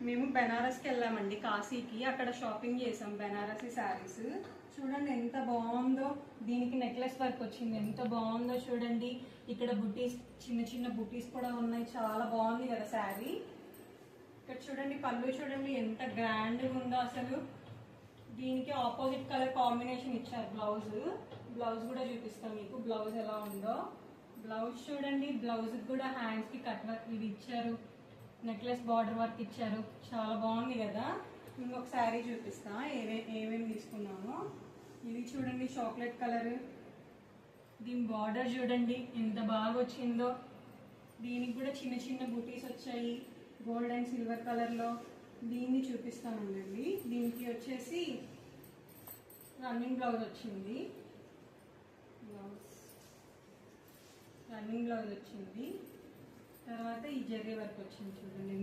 మేము బెనారస్కి వెళ్ళామండి, కాశీకి. అక్కడ షాపింగ్ చేసాం బెనారసీ శారీస్. చూడండి ఎంత బాగుందో. దీనికి నెక్లెస్ వర్క్ వచ్చింది, ఎంత బాగుందో చూడండి. ఇక్కడ బుటీస్, చిన్న చిన్న బుటీస్ కూడా ఉన్నాయి. చాలా బాగుంది కదా శారీ. ఇక్కడ చూడండి పళ్ళు చూడండి ఎంత గ్రాండ్ ఉందో అసలు. దీనికి ఆపోజిట్ కలర్ కాంబినేషన్ ఇచ్చారు. బ్లౌజ్ కూడా చూపిస్తాం మీకు, బ్లౌజ్ ఎలా ఉందో. బ్లౌజ్ చూడండి, బ్లౌజ్ కూడా హ్యాండ్స్ కి కట్ వర్క్ ఇది ఇచ్చారు, నెక్లెస్ బార్డర్ వర్క్ ఇచ్చారు. చాలా బాగుంది కదా. ఇంకొక శారీ చూపిస్తా ఏమేమి తీసుకున్నామో. ఇది చూడండి చాక్లెట్ కలర్. దీని బార్డర్ చూడండి ఎంత బాగా వచ్చిందో. దీనికి కూడా చిన్న చిన్న బూటీస్ వచ్చాయి గోల్డ్ అండ్ సిల్వర్ కలర్లో. దీన్ని చూపిస్తానండి. దీనికి వచ్చేసి రన్నింగ్ బ్లౌజ్ వచ్చింది. రన్నింగ్ బ్లౌజ్ వచ్చింది. తర్వాత ఈ జరీ వర్క్ వచ్చింది చూడండి